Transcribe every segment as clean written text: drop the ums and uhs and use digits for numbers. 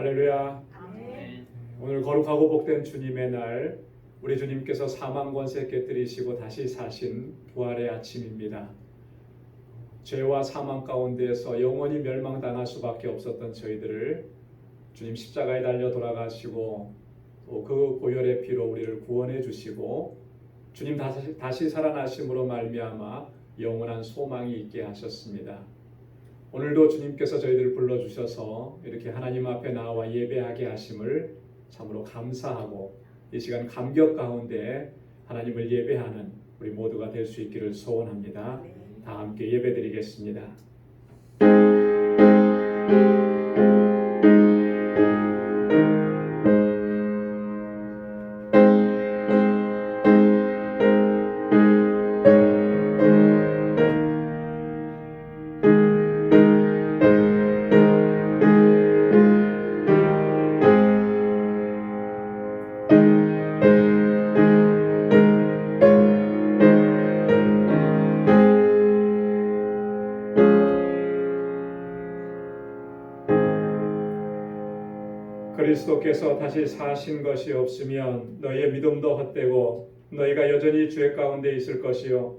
할렐루야. 아멘. 오늘 거룩하고 복된 주님의 날, 우리 주님께서 사망 권세 깨뜨리시고 다시 사신 부활의 아침입니다. 죄와 사망 가운데에서 영원히 멸망당할 수밖에 없었던 저희들을 주님 십자가에 달려 돌아가시고 또 그 보혈의 피로 우리를 구원해 주시고 주님 다시 살아나심으로 말미암아 영원한 소망이 있게 하셨습니다. 오늘도 주님께서 저희들을 불러주셔서 이렇게 하나님 앞에 나와 예배하게 하심을 참으로 감사하고 이 시간 감격 가운데 하나님을 예배하는 우리 모두가 될 수 있기를 소원합니다. 다 함께 예배드리겠습니다. 그리스도께서 다시 사신 것이 없으면 너희의 믿음도 헛되고 너희가 여전히 죄 가운데 있을 것이요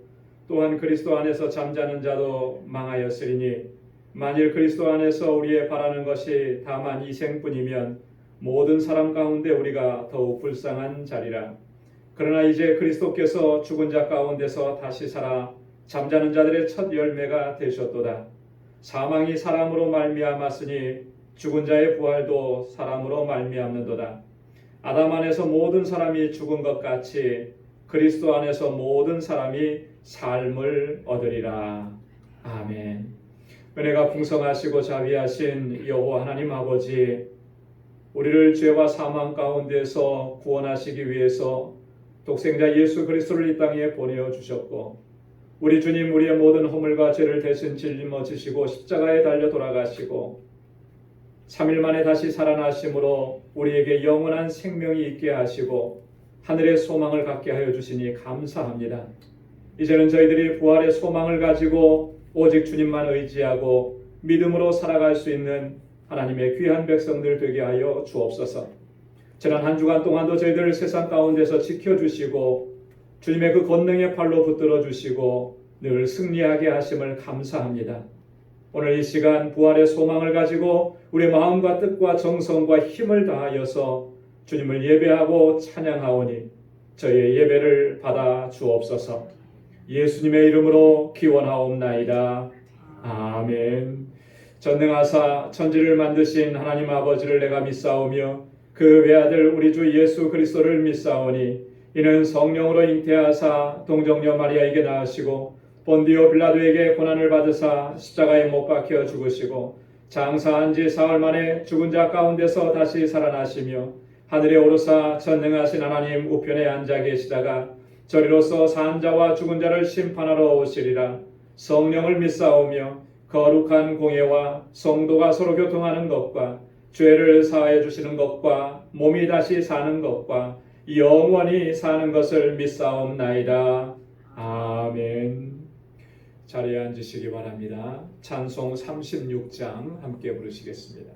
또한 그리스도 안에서 잠자는 자도 망하였으리니 만일 그리스도 안에서 우리의 바라는 것이 다만 이 생뿐이면 모든 사람 가운데 우리가 더욱 불쌍한 자리라. 그러나 이제 그리스도께서 죽은 자 가운데서 다시 살아 잠자는 자들의 첫 열매가 되셨도다. 사망이 사람으로 말미암았으니 죽은 자의 부활도 사람으로 말미암는도다. 아담 안에서 모든 사람이 죽은 것 같이 그리스도 안에서 모든 사람이 삶을 얻으리라. 아멘. 은혜가 풍성하시고 자비하신 여호와 하나님 아버지, 우리를 죄와 사망 가운데서 구원하시기 위해서 독생자 예수 그리스도를 이 땅에 보내주셨고 우리 주님 우리의 모든 허물과 죄를 대신 짊어지시고 십자가에 달려 돌아가시고 3일 만에 다시 살아나심으로 우리에게 영원한 생명이 있게 하시고 하늘의 소망을 갖게 하여 주시니 감사합니다. 이제는 저희들이 부활의 소망을 가지고 오직 주님만 의지하고 믿음으로 살아갈 수 있는 하나님의 귀한 백성들 되게 하여 주옵소서. 지난 한 주간 동안도 저희들을 세상 가운데서 지켜주시고 주님의 그 권능의 팔로 붙들어 주시고 늘 승리하게 하심을 감사합니다. 오늘 이 시간 부활의 소망을 가지고 우리의 마음과 뜻과 정성과 힘을 다하여서 주님을 예배하고 찬양하오니 저희의 예배를 받아 주옵소서. 예수님의 이름으로 기원하옵나이다. 아멘. 전능하사 천지를 만드신 하나님 아버지를 내가 믿사오며 그 외아들 우리 주 예수 그리스도를 믿사오니 이는 성령으로 잉태하사 동정녀 마리아에게 낳으시고 본디오 빌라도에게 고난을 받으사 십자가에 못 박혀 죽으시고 장사한 지 사흘 만에 죽은 자 가운데서 다시 살아나시며 하늘에 오르사 전능하신 하나님 우편에 앉아 계시다가 저리로서 산 자와 죽은 자를 심판하러 오시리라. 성령을 믿사오며 거룩한 공예와 성도가 서로 교통하는 것과 죄를 사하여 주시는 것과 몸이 다시 사는 것과 영원히 사는 것을 믿사옵나이다. 아멘. 자리에 앉으시기 바랍니다. 찬송 36장 함께 부르시겠습니다.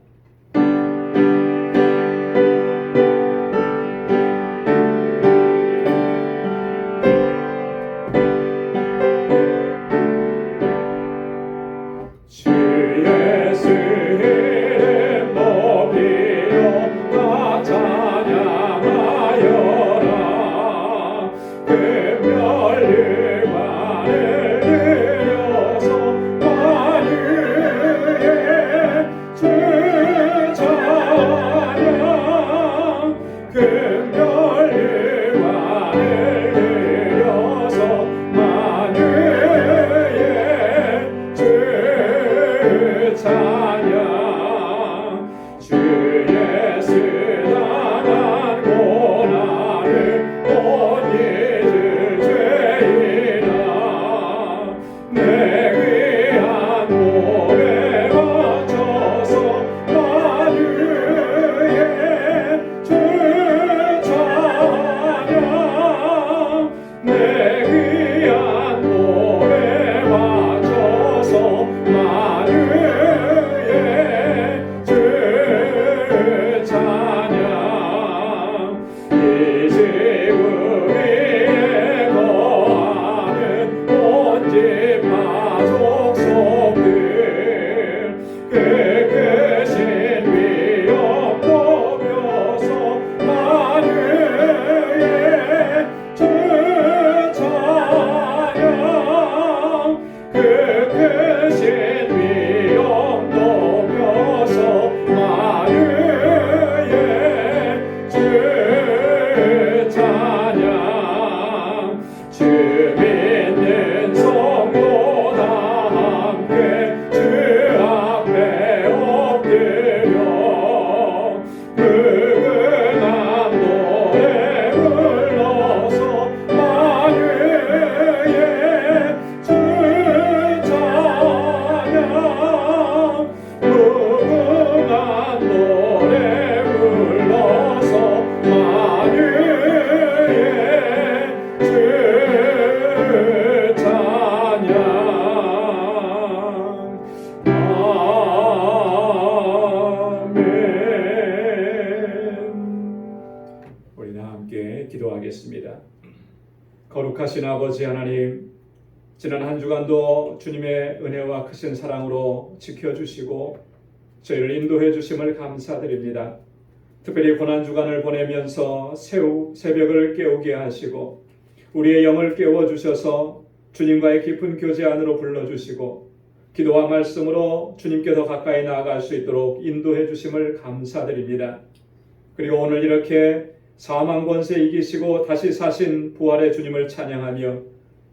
거룩하신 아버지 하나님, 지난 한 주간도 주님의 은혜와 크신 사랑으로 지켜주시고 저희를 인도해 주심을 감사드립니다. 특별히 고난주간을 보내면서 새벽을 깨우게 하시고 우리의 영을 깨워주셔서 주님과의 깊은 교제 안으로 불러주시고 기도와 말씀으로 주님께 더 가까이 나아갈 수 있도록 인도해 주심을 감사드립니다. 그리고 오늘 이렇게 사망 권세 이기시고 다시 사신 부활의 주님을 찬양하며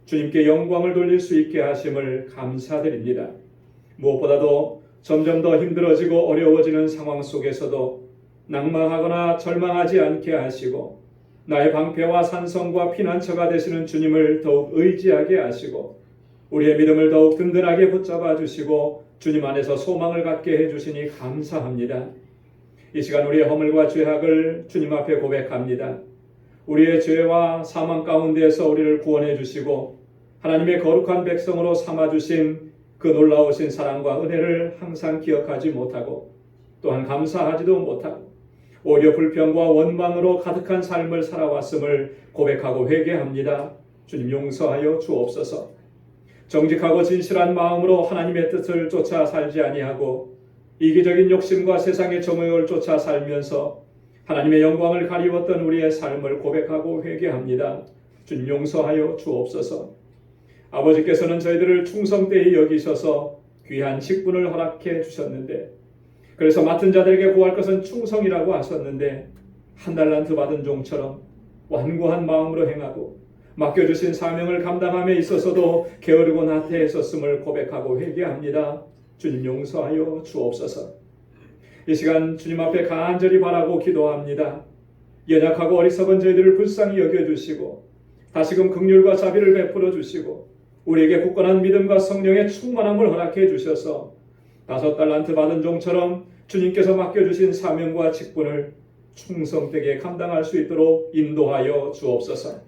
주님께 영광을 돌릴 수 있게 하심을 감사드립니다. 무엇보다도 점점 더 힘들어지고 어려워지는 상황 속에서도 낭망하거나 절망하지 않게 하시고 나의 방패와 산성과 피난처가 되시는 주님을 더욱 의지하게 하시고 우리의 믿음을 더욱 든든하게 붙잡아 주시고 주님 안에서 소망을 갖게 해주시니 감사합니다. 이 시간 우리의 허물과 죄악을 주님 앞에 고백합니다. 우리의 죄와 사망 가운데에서 우리를 구원해 주시고 하나님의 거룩한 백성으로 삼아주신 그 놀라우신 사랑과 은혜를 항상 기억하지 못하고 또한 감사하지도 못하고 오히려 불평과 원망으로 가득한 삶을 살아왔음을 고백하고 회개합니다. 주님 용서하여 주옵소서. 정직하고 진실한 마음으로 하나님의 뜻을 쫓아 살지 아니하고 이기적인 욕심과 세상의 정욕을 쫓아 살면서 하나님의 영광을 가리웠던 우리의 삶을 고백하고 회개합니다. 주님 용서하여 주옵소서. 아버지께서는 저희들을 충성되이 여기셔서 귀한 직분을 허락해 주셨는데 그래서 맡은 자들에게 구할 것은 충성이라고 하셨는데 한 달란트 받은 종처럼 완고한 마음으로 행하고 맡겨주신 사명을 감당함에 있어서도 게으르고 나태했었음을 고백하고 회개합니다. 주님 용서하여 주옵소서. 이 시간 주님 앞에 간절히 바라고 기도합니다. 연약하고 어리석은 저희들을 불쌍히 여겨주시고 다시금 긍휼과 자비를 베풀어 주시고 우리에게 굳건한 믿음과 성령의 충만함을 허락해 주셔서 5달란트 받은 종처럼 주님께서 맡겨주신 사명과 직분을 충성되게 감당할 수 있도록 인도하여 주옵소서.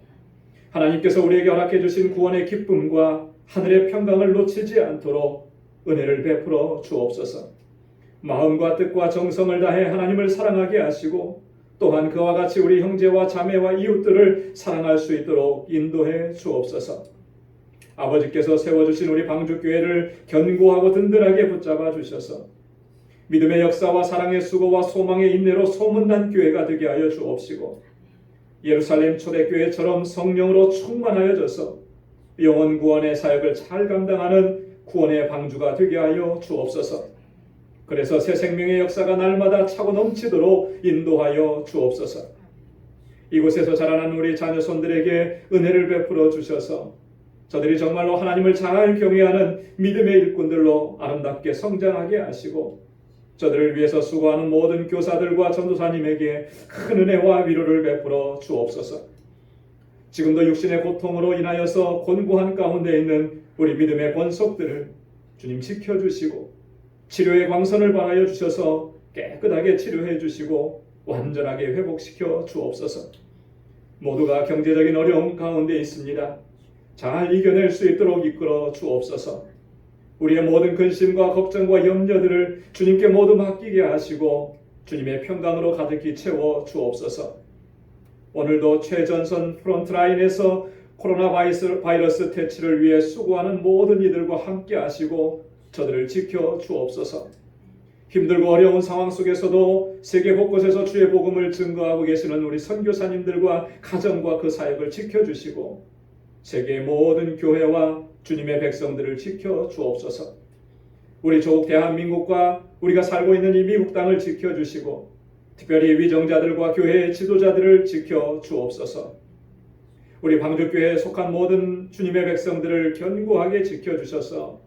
하나님께서 우리에게 허락해 주신 구원의 기쁨과 하늘의 평강을 놓치지 않도록 은혜를 베풀어 주옵소서. 마음과 뜻과 정성을 다해 하나님을 사랑하게 하시고 또한 그와 같이 우리 형제와 자매와 이웃들을 사랑할 수 있도록 인도해 주옵소서. 아버지께서 세워주신 우리 방주교회를 견고하고 든든하게 붙잡아 주셔서 믿음의 역사와 사랑의 수고와 소망의 인내로 소문난 교회가 되게 하여 주옵시고 예루살렘 초대교회처럼 성령으로 충만하여져서 영혼 구원의 사역을 잘 감당하는 구원의 방주가 되게 하여 주옵소서. 그래서 새 생명의 역사가 날마다 차고 넘치도록 인도하여 주옵소서. 이곳에서 자라난 우리 자녀손들에게 은혜를 베풀어 주셔서 저들이 정말로 하나님을 잘 경외하는 믿음의 일꾼들로 아름답게 성장하게 하시고 저들을 위해서 수고하는 모든 교사들과 전도사님에게 큰 은혜와 위로를 베풀어 주옵소서. 지금도 육신의 고통으로 인하여서 곤고한 가운데 있는 우리 믿음의 권속들을 주님 지켜주시고 치료의 광선을 발하여 주셔서 깨끗하게 치료해 주시고 완전하게 회복시켜 주옵소서. 모두가 경제적인 어려움 가운데 있습니다. 잘 이겨낼 수 있도록 이끌어 주옵소서. 우리의 모든 근심과 걱정과 염려들을 주님께 모두 맡기게 하시고 주님의 평강으로 가득히 채워 주옵소서. 오늘도 최전선 프론트라인에서 코로나 바이러스 퇴치를 위해 수고하는 모든 이들과 함께 하시고 저들을 지켜 주옵소서. 힘들고 어려운 상황 속에서도 세계 곳곳에서 주의 복음을 증거하고 계시는 우리 선교사님들과 가정과 그 사역을 지켜주시고 세계의 모든 교회와 주님의 백성들을 지켜 주옵소서. 우리 조국 대한민국과 우리가 살고 있는 이 미국 땅을 지켜주시고 특별히 위정자들과 교회의 지도자들을 지켜 주옵소서. 우리 방주교회에 속한 모든 주님의 백성들을 견고하게 지켜주셔서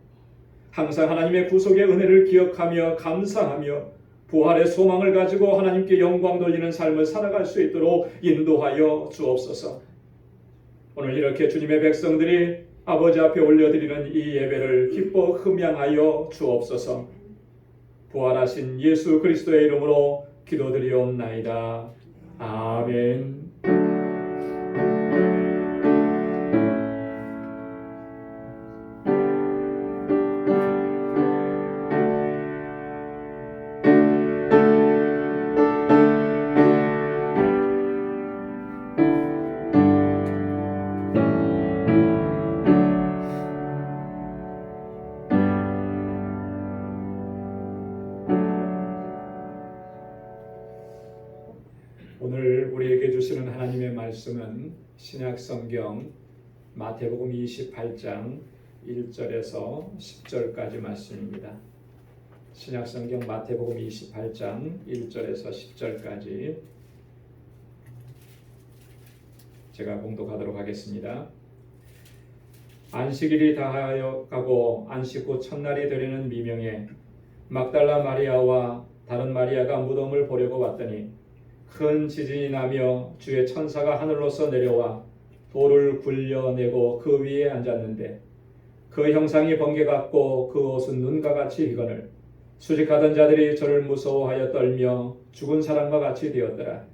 항상 하나님의 구속의 은혜를 기억하며 감사하며 부활의 소망을 가지고 하나님께 영광 돌리는 삶을 살아갈 수 있도록 인도하여 주옵소서. 오늘 이렇게 주님의 백성들이 아버지 앞에 올려드리는 이 예배를 기뻐 흠양하여 주옵소서. 부활하신 예수 그리스도의 이름으로 기도드리옵나이다. 아멘. 말씀은 신약성경 마태복음 28장 1절에서 10절까지 말씀입니다. 신약성경 마태복음 28장 1절에서 10절까지 제가 봉독하도록 하겠습니다. 안식일이 다하여 가고 안식 후 첫날이 되려는 미명에 막달라 마리아와 다른 마리아가 무덤을 보려고 왔더니 큰 지진이 나며 주의 천사가 하늘로서 내려와 돌을 굴려내고 그 위에 앉았는데 그 형상이 번개 같고 그 옷은 눈과 같이 희거늘 수직하던 자들이 저를 무서워하여 떨며 죽은 사람과 같이 되었더라.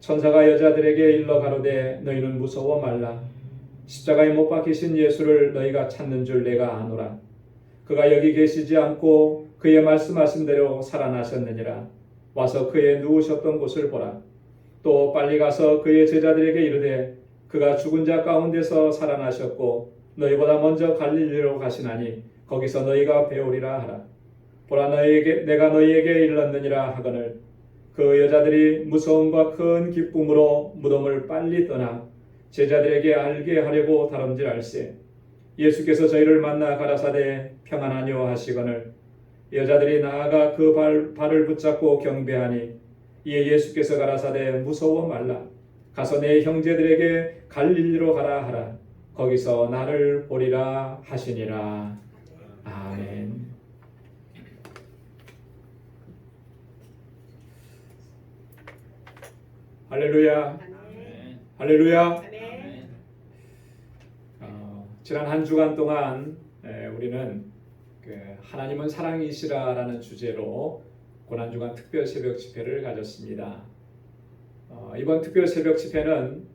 천사가 여자들에게 일러 가로되 너희는 무서워 말라. 십자가에 못 박히신 예수를 너희가 찾는 줄 내가 아노라. 그가 여기 계시지 않고 그의 말씀하신 대로 살아나셨느니라. 와서 그의 누우셨던 곳을 보라. 또 빨리 가서 그의 제자들에게 이르되 그가 죽은 자 가운데서 살아나셨고 너희보다 먼저 갈릴리로 가시나니 거기서 너희가 배우리라 하라. 보라 내가 너희에게 일렀느니라 하거늘 그 여자들이 무서움과 큰 기쁨으로 무덤을 빨리 떠나 제자들에게 알게 하려고 다름질할세. 예수께서 저희를 만나 가라사대 평안하뇨 하시거늘 여자들이 나아가 그 발을 붙잡고 경배하니 이에 예수께서 가라사대 무서워 말라. 가서 내 형제들에게 갈릴리로 가라 하라. 거기서 나를 보리라 하시니라. 아멘. 할렐루야. 할렐루야. 지난 한 주간 동안 우리는 하나님은 사랑이시라라는 주제로 고난주간 특별 새벽 집회를 가졌습니다. 이번 특별 새벽 집회는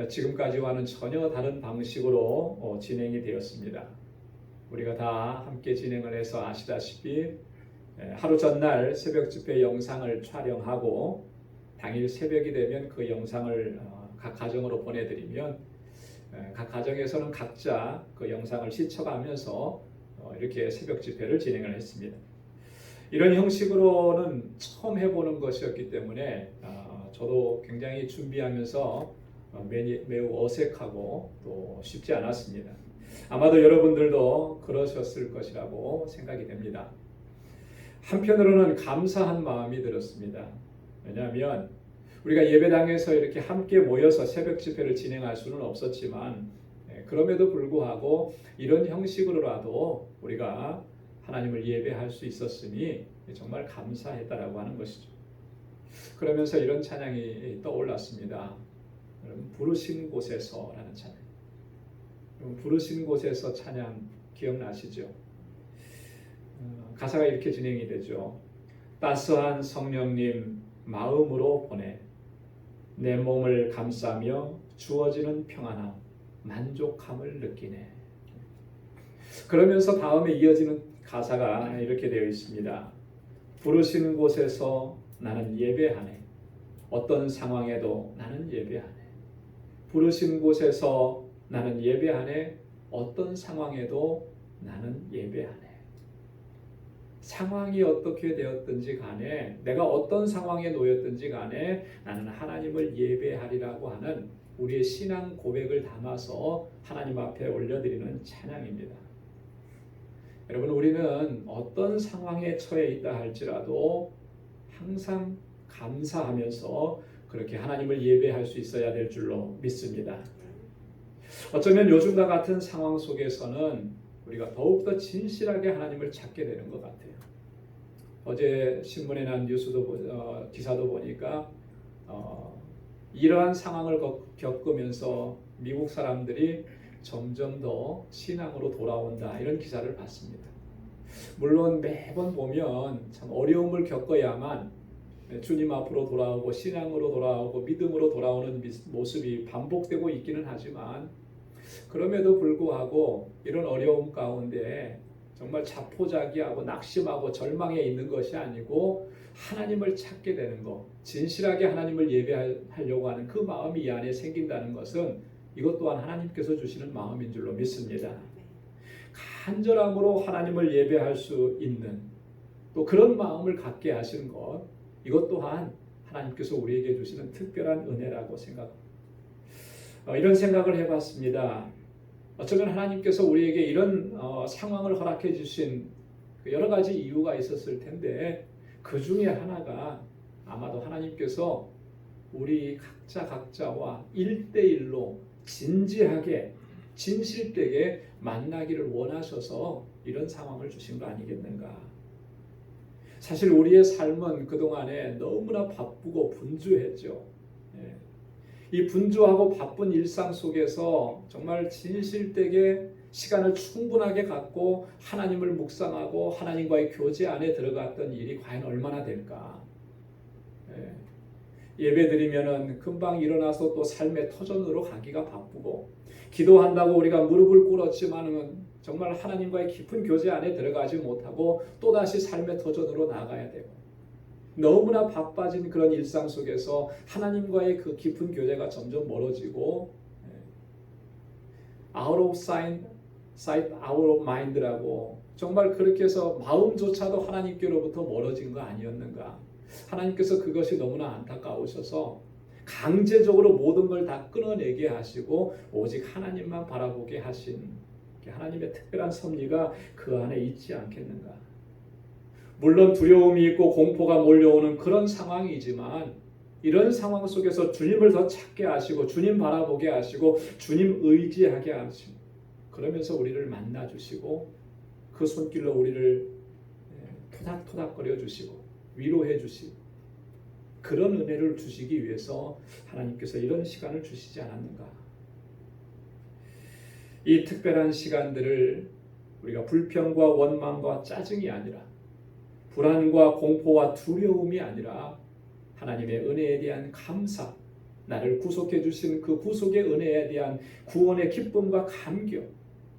지금까지와는 전혀 다른 방식으로 진행이 되었습니다. 우리가 다 함께 진행을 해서 아시다시피 하루 전날 새벽 집회 영상을 촬영하고 당일 새벽이 되면 그 영상을 각 가정으로 보내드리면 각 가정에서는 각자 그 영상을 시청하면서 이렇게 새벽 집회를 진행을 했습니다. 이런 형식으로는 처음 해보는 것이었기 때문에 저도 굉장히 준비하면서 매우 어색하고 또 쉽지 않았습니다. 아마도 여러분들도 그러셨을 것이라고 생각이 됩니다. 한편으로는 감사한 마음이 들었습니다. 왜냐하면 우리가 예배당에서 이렇게 함께 모여서 새벽 집회를 진행할 수는 없었지만 그럼에도 불구하고 이런 형식으로라도 우리가 하나님을 예배할 수 있었으니 정말 감사했다라고 하는 것이죠. 그러면서 이런 찬양이 떠올랐습니다. 부르신 곳에서라는 찬양. 부르신 곳에서 찬양 기억나시죠? 가사가 이렇게 진행이 되죠. 따스한 성령님 마음으로 보내 내 몸을 감싸며 주어지는 평안함 만족함을 느끼네. 그러면서 다음에 이어지는 가사가 이렇게 되어 있습니다. 부르시는 곳에서 나는 예배하네. 어떤 상황에도 나는 예배하네. 부르신 곳에서 나는 예배하네. 어떤 상황에도 나는 예배하네. 상황이 어떻게 되었든지 간에 내가 어떤 상황에 놓였든지 간에 나는 하나님을 예배하리라고 하는 우리의 신앙 고백을 담아서 하나님 앞에 올려드리는 찬양입니다. 여러분, 우리는 어떤 상황에 처해 있다 할지라도 항상 감사하면서 그렇게 하나님을 예배할 수 있어야 될 줄로 믿습니다. 어쩌면 요즘과 같은 상황 속에서는 우리가 더욱더 진실하게 하나님을 찾게 되는 것 같아요. 어제 신문에 난 뉴스도 기사도 보니까 이러한 상황을 겪으면서 미국 사람들이 점점 더 신앙으로 돌아온다 이런 기사를 봤습니다. 물론 매번 보면 참 어려움을 겪어야만 주님 앞으로 돌아오고 신앙으로 돌아오고 믿음으로 돌아오는 모습이 반복되고 있기는 하지만 그럼에도 불구하고 이런 어려움 가운데 정말 자포자기하고 낙심하고 절망해 있는 것이 아니고 하나님을 찾게 되는 것, 진실하게 하나님을 예배하려고 하는 그 마음이 이 안에 생긴다는 것은 이것 또한 하나님께서 주시는 마음인 줄로 믿습니다. 간절함으로 하나님을 예배할 수 있는 또 그런 마음을 갖게 하시는 것, 이것 또한 하나님께서 우리에게 주시는 특별한 은혜라고 생각합니다. 이런 생각을 해봤습니다. 어쩌면 하나님께서 우리에게 이런 상황을 허락해 주신 여러 가지 이유가 있었을 텐데 그 중에 하나가 아마도 하나님께서 우리 각자와 1대1로 진지하게 진실되게 만나기를 원하셔서 이런 상황을 주신 거 아니겠는가. 사실 우리의 삶은 그동안에 너무나 바쁘고 분주했죠. 이 분주하고 바쁜 일상 속에서 정말 진실되게 시간을 충분하게 갖고 하나님을 묵상하고 하나님과의 교제 안에 들어갔던 일이 과연 얼마나 될까. 예배드리면은 금방 일어나서 또 삶의 터전으로 가기가 바쁘고, 기도한다고 우리가 무릎을 꿇었지만은 정말 하나님과의 깊은 교제 안에 들어가지 못하고 또다시 삶의 터전으로 나가야 되고, 너무나 바빠진 그런 일상 속에서 하나님과의 그 깊은 교제가 점점 멀어지고, out of sight, out of mind라고 정말 그렇게 해서 마음조차도 하나님께로부터 멀어진 거 아니었는가. 하나님께서 그것이 너무나 안타까우셔서 강제적으로 모든 걸 다 끊어내게 하시고 오직 하나님만 바라보게 하신 하나님의 특별한 섭리가 그 안에 있지 않겠는가. 물론 두려움이 있고 공포가 몰려오는 그런 상황이지만 이런 상황 속에서 주님을 더 찾게 하시고 주님 바라보게 하시고 주님 의지하게 하시고 그러면서 우리를 만나주시고 그 손길로 우리를 토닥토닥거려 주시고 위로해 주시고 그런 은혜를 주시기 위해서 하나님께서 이런 시간을 주시지 않았는가. 이 특별한 시간들을 우리가 불평과 원망과 짜증이 아니라 불안과 공포와 두려움이 아니라 하나님의 은혜에 대한 감사, 나를 구속해 주신 그 구속의 은혜에 대한 구원의 기쁨과 감격,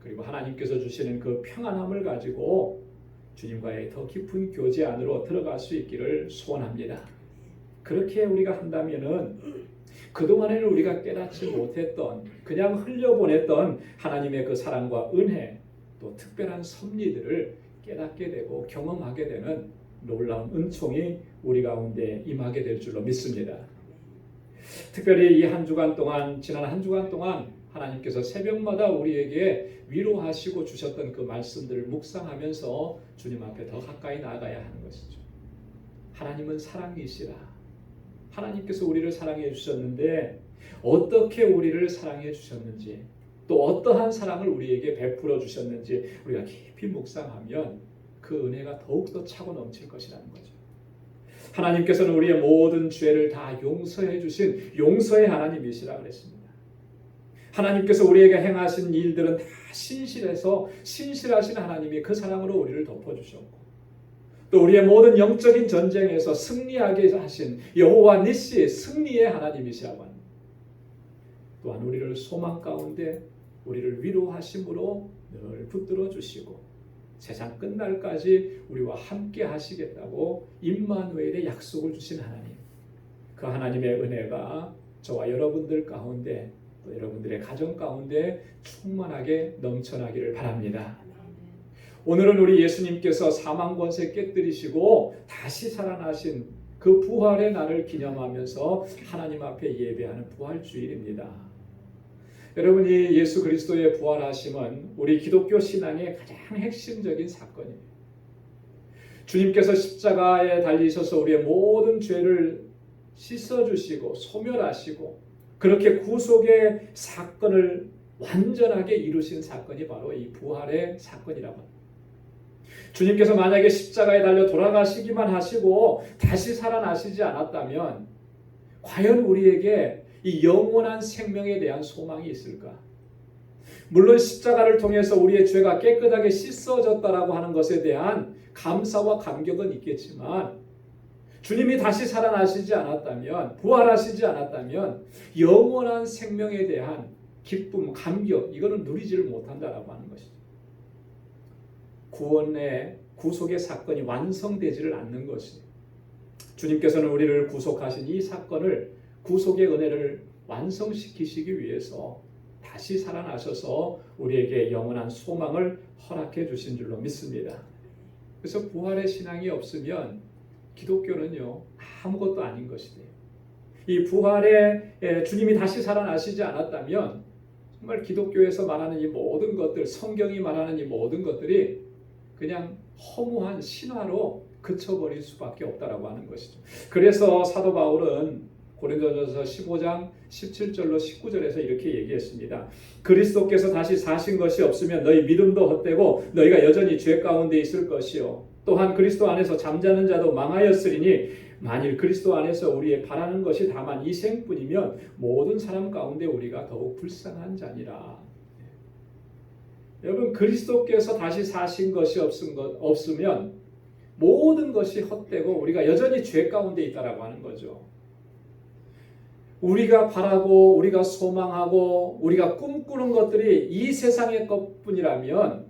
그리고 하나님께서 주시는 그 평안함을 가지고 주님과의 더 깊은 교제 안으로 들어갈 수 있기를 소원합니다. 그렇게 우리가 한다면은 그동안에는 우리가 깨닫지 못했던 그냥 흘려보냈던 하나님의 그 사랑과 은혜 또 특별한 섭리들을 깨닫게 되고 경험하게 되는 놀라운 은총이 우리 가운데 임하게 될 줄로 믿습니다. 특별히 이 한 주간 동안 지난 한 주간 동안 하나님께서 새벽마다 우리에게 위로하시고 주셨던 그 말씀들을 묵상하면서 주님 앞에 더 가까이 나아가야 하는 것이죠. 하나님은 사랑이시라. 하나님께서 우리를 사랑해 주셨는데 어떻게 우리를 사랑해 주셨는지 또 어떠한 사랑을 우리에게 베풀어 주셨는지 우리가 깊이 묵상하면 그 은혜가 더욱더 차고 넘칠 것이라는 거죠. 하나님께서는 우리의 모든 죄를 다 용서해 주신 용서의 하나님이시라 그랬습니다. 하나님께서 우리에게 행하신 일들은 다 신실해서 신실하신 하나님이 그 사랑으로 우리를 덮어주셨고 또 우리의 모든 영적인 전쟁에서 승리하게 하신 여호와 니시 승리의 하나님이시라고 합니다. 또한 우리를 소망 가운데 우리를 위로하심으로 늘 붙들어 주시고 세상 끝날까지 우리와 함께 하시겠다고 임마누엘의 약속을 주신 하나님, 그 하나님의 은혜가 저와 여러분들 가운데 또 여러분들의 가정 가운데 충만하게 넘쳐나기를 바랍니다. 오늘은 우리 예수님께서 사망 권세 깨뜨리시고 다시 살아나신 그 부활의 날을 기념하면서 하나님 앞에 예배하는 부활주일입니다. 여러분이 예수 그리스도의 부활하심은 우리 기독교 신앙의 가장 핵심적인 사건입니다. 주님께서 십자가에 달리셔서 우리의 모든 죄를 씻어주시고 소멸하시고 그렇게 구속의 사건을 완전하게 이루신 사건이 바로 이 부활의 사건이라고 합니다. 주님께서 만약에 십자가에 달려 돌아가시기만 하시고 다시 살아나시지 않았다면 과연 우리에게 이 영원한 생명에 대한 소망이 있을까? 물론 십자가를 통해서 우리의 죄가 깨끗하게 씻어졌다라고 하는 것에 대한 감사와 감격은 있겠지만 주님이 다시 살아나시지 않았다면 부활하시지 않았다면 영원한 생명에 대한 기쁨, 감격 이거는 누리지를 못한다라고 하는 것이죠. 구원의 구속의 사건이 완성되지를 않는 것이 주님께서는 우리를 구속하신 이 사건을 구속의 은혜를 완성시키시기 위해서 다시 살아나셔서 우리에게 영원한 소망을 허락해 주신 줄로 믿습니다. 그래서 부활의 신앙이 없으면 기독교는요 아무것도 아닌 것이 돼요. 이 부활에 주님이 다시 살아나시지 않았다면 정말 기독교에서 말하는 이 모든 것들, 성경이 말하는 이 모든 것들이 그냥 허무한 신화로 그쳐버릴 수밖에 없다라고 하는 것이죠. 그래서 사도 바울은 고린도전서 15장 17절로 19절에서 이렇게 얘기했습니다. 그리스도께서 다시 사신 것이 없으면 너희 믿음도 헛되고 너희가 여전히 죄 가운데 있을 것이요. 또한 그리스도 안에서 잠자는 자도 망하였으리니 만일 그리스도 안에서 우리의 바라는 것이 다만 이 생뿐이면 모든 사람 가운데 우리가 더욱 불쌍한 자니라. 여러분, 그리스도께서 다시 사신 것이 없으면 모든 것이 헛되고 우리가 여전히 죄 가운데 있다라고 하는 거죠. 우리가 바라고 우리가 소망하고 우리가 꿈꾸는 것들이 이 세상의 것뿐이라면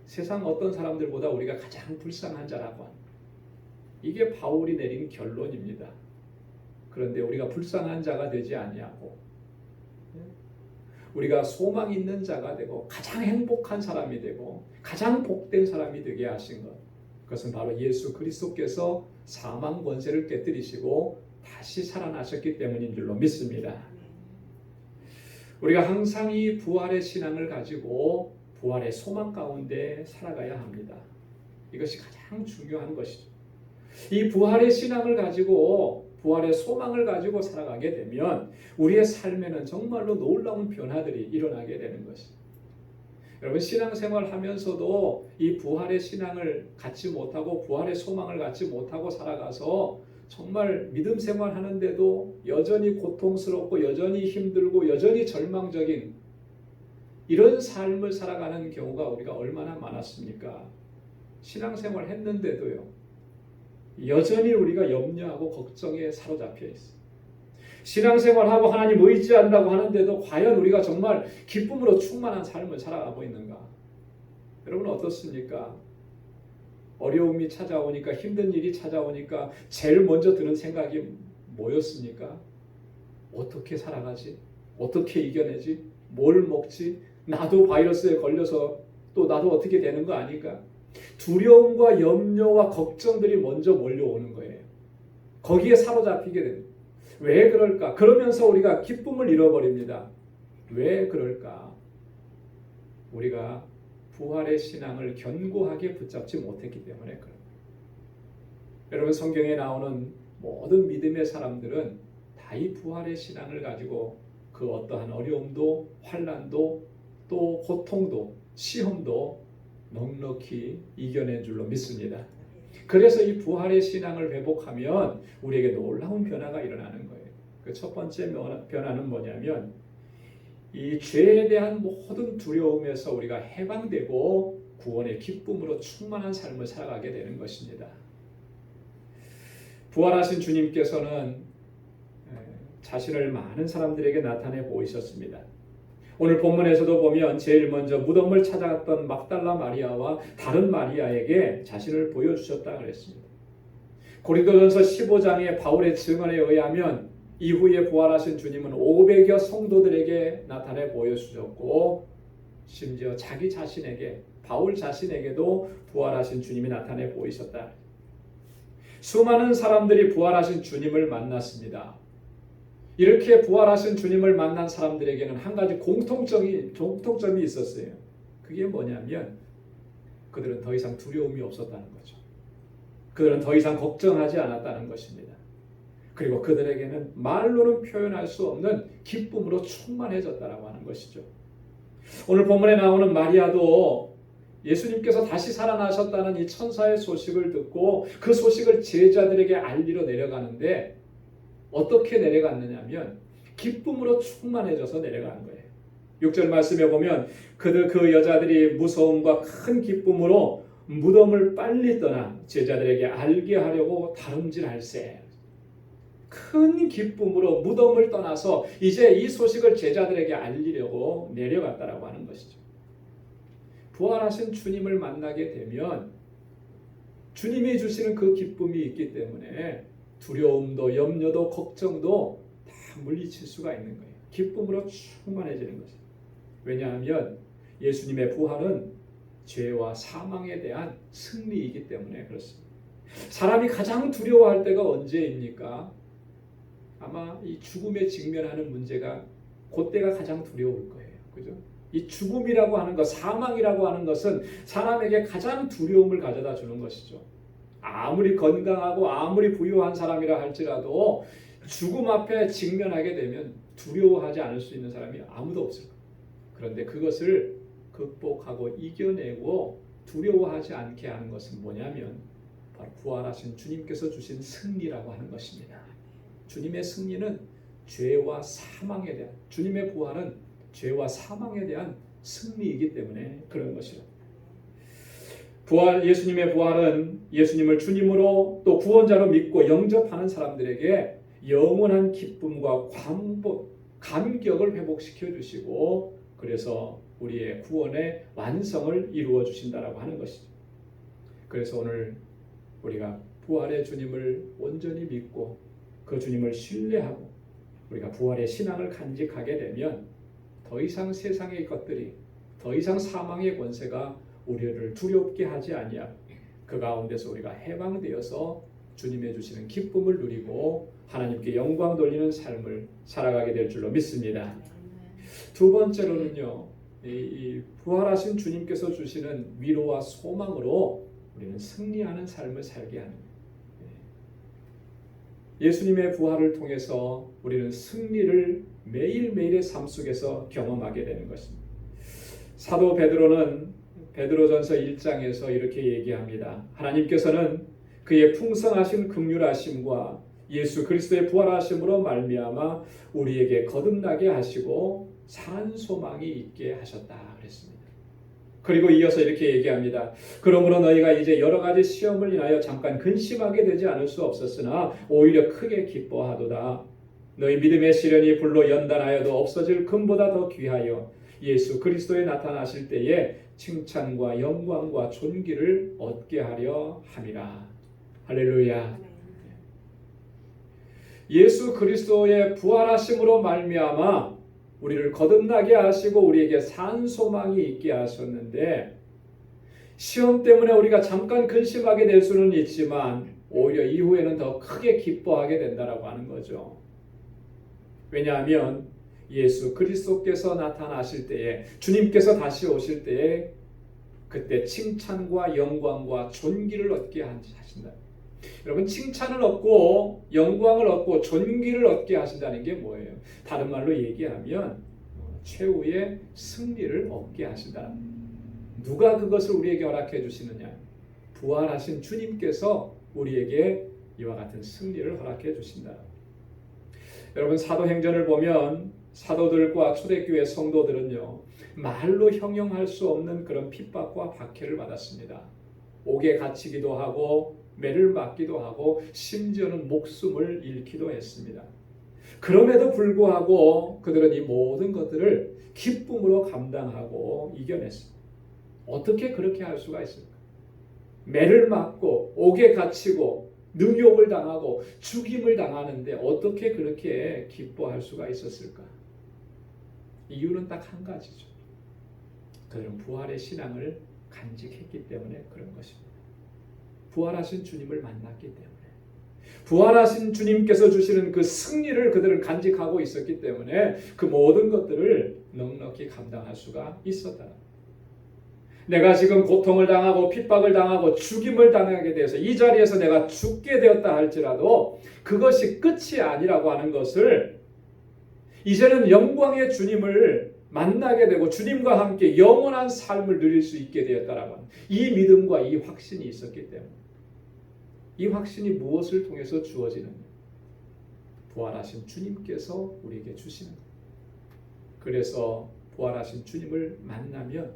세상 어떤 사람들보다 우리가 가장 불쌍한 자라고 합니다. 이게 바울이 내린 결론입니다. 그런데 우리가 불쌍한 자가 되지 아니하고 우리가 소망 있는 자가 되고 가장 행복한 사람이 되고 가장 복된 사람이 되게 하신 것, 그것은 바로 예수 그리스도께서 사망 권세를 깨뜨리시고 다시 살아나셨기 때문인 줄로 믿습니다. 우리가 항상 이 부활의 신앙을 가지고 부활의 소망 가운데 살아가야 합니다. 이것이 가장 중요한 것이죠. 이 부활의 신앙을 가지고 부활의 소망을 가지고 살아가게 되면 우리의 삶에는 정말로 놀라운 변화들이 일어나게 되는 것입니다. 여러분, 신앙생활 하면서도 이 부활의 신앙을 갖지 못하고 부활의 소망을 갖지 못하고 살아가서 정말 믿음 생활하는데도 여전히 고통스럽고 여전히 힘들고 여전히 절망적인 이런 삶을 살아가는 경우가 우리가 얼마나 많았습니까? 신앙생활 했는데도요. 여전히 우리가 염려하고 걱정에 사로잡혀 있어요. 신앙생활하고 하나님 의지한다고 하는데도 과연 우리가 정말 기쁨으로 충만한 삶을 살아가고 있는가? 여러분 어떻습니까? 어려움이 찾아오니까, 힘든 일이 찾아오니까 제일 먼저 드는 생각이 뭐였습니까? 어떻게 살아가지? 어떻게 이겨내지? 뭘 먹지? 나도 바이러스에 걸려서 또 나도 어떻게 되는 거 아닐까? 두려움과 염려와 걱정들이 먼저 몰려오는 거예요. 거기에 사로잡히게 됩니다. 왜 그럴까? 그러면서 우리가 기쁨을 잃어버립니다. 왜 그럴까? 우리가 부활의 신앙을 견고하게 붙잡지 못했기 때문에 그렇습니다. 여러분, 성경에 나오는 모든 믿음의 사람들은 다 이 부활의 신앙을 가지고 그 어떠한 어려움도 환난도 또 고통도 시험도 넉넉히 이겨낸 줄로 믿습니다. 그래서 이 부활의 신앙을 회복하면 우리에게 놀라운 변화가 일어나는 거예요. 그 첫 번째 변화는 뭐냐면 이 죄에 대한 모든 두려움에서 우리가 해방되고 구원의 기쁨으로 충만한 삶을 살아가게 되는 것입니다. 부활하신 주님께서는 자신을 많은 사람들에게 나타내 보이셨습니다. 오늘 본문에서도 보면 제일 먼저 무덤을 찾아갔던 막달라 마리아와 다른 마리아에게 자신을 보여주셨다 그랬습니다. 고린도전서 15장의 바울의 증언에 의하면 이후에 부활하신 주님은 500여 성도들에게 나타내 보여주셨고 심지어 자기 자신에게, 바울 자신에게도 부활하신 주님이 나타내 보이셨다. 수많은 사람들이 부활하신 주님을 만났습니다. 이렇게 부활하신 주님을 만난 사람들에게는 한 가지 공통점이 있었어요. 그게 뭐냐면 그들은 더 이상 두려움이 없었다는 거죠. 그들은 더 이상 걱정하지 않았다는 것입니다. 그리고 그들에게는 말로는 표현할 수 없는 기쁨으로 충만해졌다라고 하는 것이죠. 오늘 본문에 나오는 마리아도 예수님께서 다시 살아나셨다는 이 천사의 소식을 듣고 그 소식을 제자들에게 알리러 내려가는데 어떻게 내려갔느냐면 기쁨으로 충만해져서 내려가는 거예요. 6절 말씀에 보면 그 여자들이 무서움과 큰 기쁨으로 무덤을 빨리 떠나 제자들에게 알게 하려고 다름질할세. 큰 기쁨으로 무덤을 떠나서 이제 이 소식을 제자들에게 알리려고 내려갔다라고 하는 것이죠. 부활하신 주님을 만나게 되면 주님이 주시는 그 기쁨이 있기 때문에 두려움도 염려도 걱정도 다 물리칠 수가 있는 거예요. 기쁨으로 충만해지는 것이죠. 왜냐하면 예수님의 부활은 죄와 사망에 대한 승리이기 때문에 그렇습니다. 사람이 가장 두려워할 때가 언제입니까? 아마 이 죽음에 직면하는 문제가 그때가 가장 두려울 거예요. 그죠? 이 죽음이라고 하는 것, 사망이라고 하는 것은 사람에게 가장 두려움을 가져다 주는 것이죠. 아무리 건강하고 아무리 부유한 사람이라 할지라도 죽음 앞에 직면하게 되면 두려워하지 않을 수 있는 사람이 아무도 없을 거예요. 그런데 그것을 극복하고 이겨내고 두려워하지 않게 하는 것은 뭐냐면 바로 부활하신 주님께서 주신 승리라고 하는 것입니다. 주님의 승리는 죄와 사망에 대한, 주님의 부활은 죄와 사망에 대한 승리이기 때문에 그런 것이요. 예수님의 부활은 예수님을 주님으로 또 구원자로 믿고 영접하는 사람들에게 영원한 기쁨과 감격을 회복시켜 주시고, 그래서 우리의 구원의 완성을 이루어 주신다라고 하는 것이죠. 그래서 오늘 우리가 부활의 주님을 온전히 믿고 그 주님을 신뢰하고 우리가 부활의 신앙을 간직하게 되면 더 이상 세상의 것들이, 더 이상 사망의 권세가 우리를 두렵게 하지 아니하고 그 가운데서 우리가 해방되어서 주님의 주시는 기쁨을 누리고 하나님께 영광 돌리는 삶을 살아가게 될 줄로 믿습니다. 두 번째로는요, 이 부활하신 주님께서 주시는 위로와 소망으로 우리는 승리하는 삶을 살게 하는 거예요. 예수님의 부활을 통해서 우리는 승리를 매일매일의 삶 속에서 경험하게 되는 것입니다. 사도 베드로는 베드로전서 1장에서 이렇게 얘기합니다. 하나님께서는 그의 풍성하신 긍휼하심과 예수 그리스도의 부활하심으로 말미암아 우리에게 거듭나게 하시고 산 소망이 있게 하셨다 그랬습니다. 그리고 이어서 이렇게 얘기합니다. 그러므로 너희가 이제 여러 가지 시험을 인하여 잠깐 근심하게 되지 않을 수 없었으나 오히려 크게 기뻐하도다. 너희 믿음의 시련이 불로 연단하여도 없어질 금보다 더 귀하여 예수 그리스도에 나타나실 때에 칭찬과 영광과 존귀를 얻게 하려 함이라. 할렐루야. 예수 그리스도의 부활하심으로 말미암아 우리를 거듭나게 하시고 우리에게 산 소망이 있게 하셨는데, 시험 때문에 우리가 잠깐 근심하게 될 수는 있지만 오히려 이후에는 더 크게 기뻐하게 된다라고 하는 거죠. 왜냐하면 예수 그리스도께서 나타나실 때에, 주님께서 다시 오실 때에 그때 칭찬과 영광과 존귀를 얻게 하신다. 여러분, 칭찬을 얻고 영광을 얻고 존귀를 얻게 하신다는 게 뭐예요? 다른 말로 얘기하면 최후의 승리를 얻게 하신다. 누가 그것을 우리에게 허락해 주시느냐? 부활하신 주님께서 우리에게 이와 같은 승리를 허락해 주신다. 여러분, 사도행전을 보면 사도들과 초대교회 성도들은요, 말로 형용할 수 없는 그런 핍박과 박해를 받았습니다. 옥에 갇히기도 하고 매를 맞기도 하고 심지어는 목숨을 잃기도 했습니다. 그럼에도 불구하고 그들은 이 모든 것들을 기쁨으로 감당하고 이겨냈습니다. 어떻게 그렇게 할 수가 있을까? 매를 맞고 옥에 갇히고 능욕을 당하고 죽임을 당하는데 어떻게 그렇게 기뻐할 수가 있었을까? 이유는 딱 한 가지죠. 그들은 부활의 신앙을 간직했기 때문에 그런 것입니다. 부활하신 주님을 만났기 때문에, 부활하신 주님께서 주시는 그 승리를 그들은 간직하고 있었기 때문에 그 모든 것들을 넉넉히 감당할 수가 있었다. 내가 지금 고통을 당하고 핍박을 당하고 죽임을 당하게 돼서 이 자리에서 내가 죽게 되었다 할지라도 그것이 끝이 아니라고 하는 것을, 이제는 영광의 주님을 만나게 되고 주님과 함께 영원한 삶을 누릴 수 있게 되었다라고 하는 이 믿음과 이 확신이 있었기 때문에, 이 확신이 무엇을 통해서 주어지느냐? 부활하신 주님께서 우리에게 주시는 것. 그래서 부활하신 주님을 만나면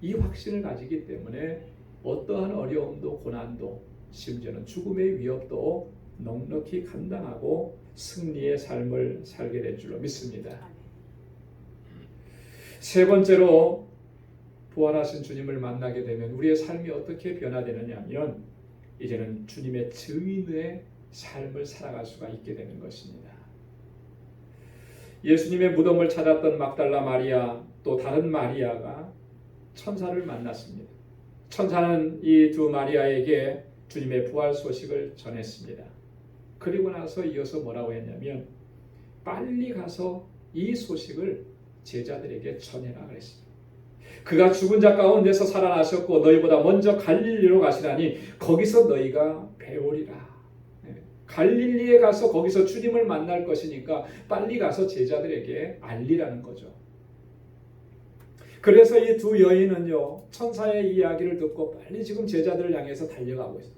이 확신을 가지기 때문에 어떠한 어려움도 고난도 심지어는 죽음의 위협도 넉넉히 감당하고 승리의 삶을 살게 될 줄로 믿습니다. 세 번째로, 부활하신 주님을 만나게 되면 우리의 삶이 어떻게 변화되느냐 하면 이제는 주님의 증인의 삶을 살아갈 수가 있게 되는 것입니다. 예수님의 무덤을 찾았던 막달라 마리아 또 다른 마리아가 천사를 만났습니다. 천사는 이 두 마리아에게 주님의 부활 소식을 전했습니다. 그리고 나서 이어서 뭐라고 했냐면 빨리 가서 이 소식을 제자들에게 전해라 그랬습니다. 그가 죽은 자 가운데서 살아나셨고 너희보다 먼저 갈릴리로 가시라니 거기서 너희가 배우리라. 갈릴리에 가서 거기서 주님을 만날 것이니까 빨리 가서 제자들에게 알리라는 거죠. 그래서 이 두 여인은요, 천사의 이야기를 듣고 빨리 지금 제자들을 향해서 달려가고 있어요.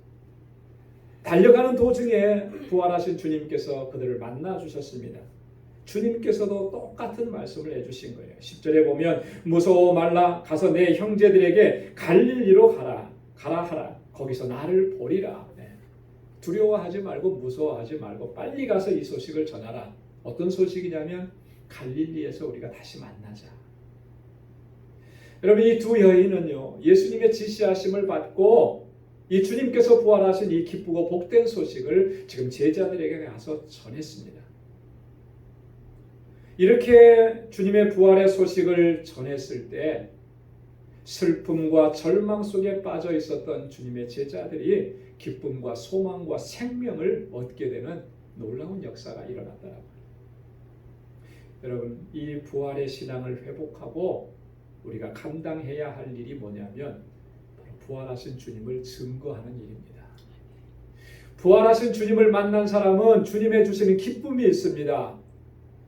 달려가는 도중에 부활하신 주님께서 그들을 만나 주셨습니다. 주님께서도 똑같은 말씀을 해주신 거예요. 10절에 보면 무서워 말라 가서 내 형제들에게 갈릴리로 가라 하라. 거기서 나를 보리라. 두려워하지 말고 무서워하지 말고 빨리 가서 이 소식을 전하라. 어떤 소식이냐면 갈릴리에서 우리가 다시 만나자. 여러분 이 두 여인은요 예수님의 지시하심을 받고 이 주님께서 부활하신 이 기쁘고 복된 소식을 지금 제자들에게 가서 전했습니다. 이렇게 주님의 부활의 소식을 전했을 때 슬픔과 절망 속에 빠져 있었던 주님의 제자들이 기쁨과 소망과 생명을 얻게 되는 놀라운 역사가 일어났더라고요. 여러분 이 부활의 신앙을 회복하고 우리가 감당해야 할 일이 뭐냐면 바로 부활하신 주님을 증거하는 일입니다. 부활하신 주님을 만난 사람은 주님의 주시는 기쁨이 있습니다.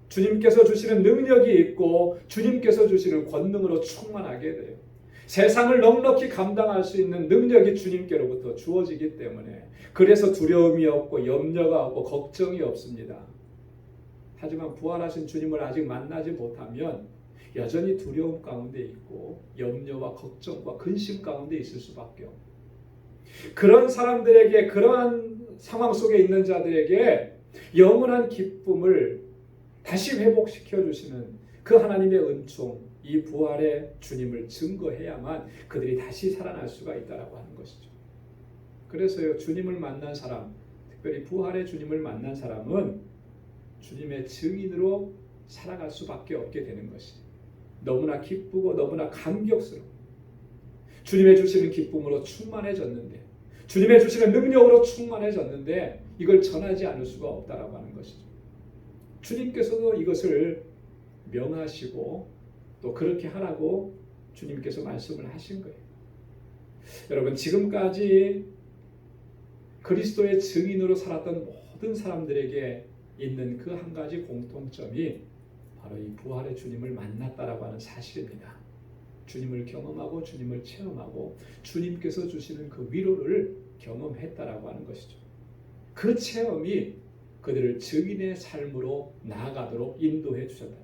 주님께서 주시는 능력이 있고 주님께서 주시는 권능으로 충만하게 돼요. 세상을 넉넉히 감당할 수 있는 능력이 주님께로부터 주어지기 때문에 그래서 두려움이 없고 염려가 없고 걱정이 없습니다. 하지만 부활하신 주님을 아직 만나지 못하면 여전히 두려움 가운데 있고 염려와 걱정과 근심 가운데 있을 수밖에 없고 그런 사람들에게 그러한 상황 속에 있는 자들에게 영원한 기쁨을 다시 회복시켜 주시는 그 하나님의 은총 이 부활의 주님을 증거해야만 그들이 다시 살아날 수가 있다라고 하는 것이죠. 그래서요 주님을 만난 사람 특별히 부활의 주님을 만난 사람은 주님의 증인으로 살아갈 수밖에 없게 되는 것이 너무나 기쁘고 너무나 감격스러워 주님의 주시는 기쁨으로 충만해졌는데 주님의 주시는 능력으로 충만해졌는데 이걸 전하지 않을 수가 없다라고 하는 것이죠. 주님께서도 이것을 명하시고 또 그렇게 하라고 주님께서 말씀을 하신 거예요. 여러분 지금까지 그리스도의 증인으로 살았던 모든 사람들에게 있는 그 한 가지 공통점이 바로 이 부활의 주님을 만났다라고 하는 사실입니다. 주님을 경험하고 주님을 체험하고 주님께서 주시는 그 위로를 경험했다라고 하는 것이죠. 그 체험이 그들을 증인의 삶으로 나아가도록 인도해 주셨다.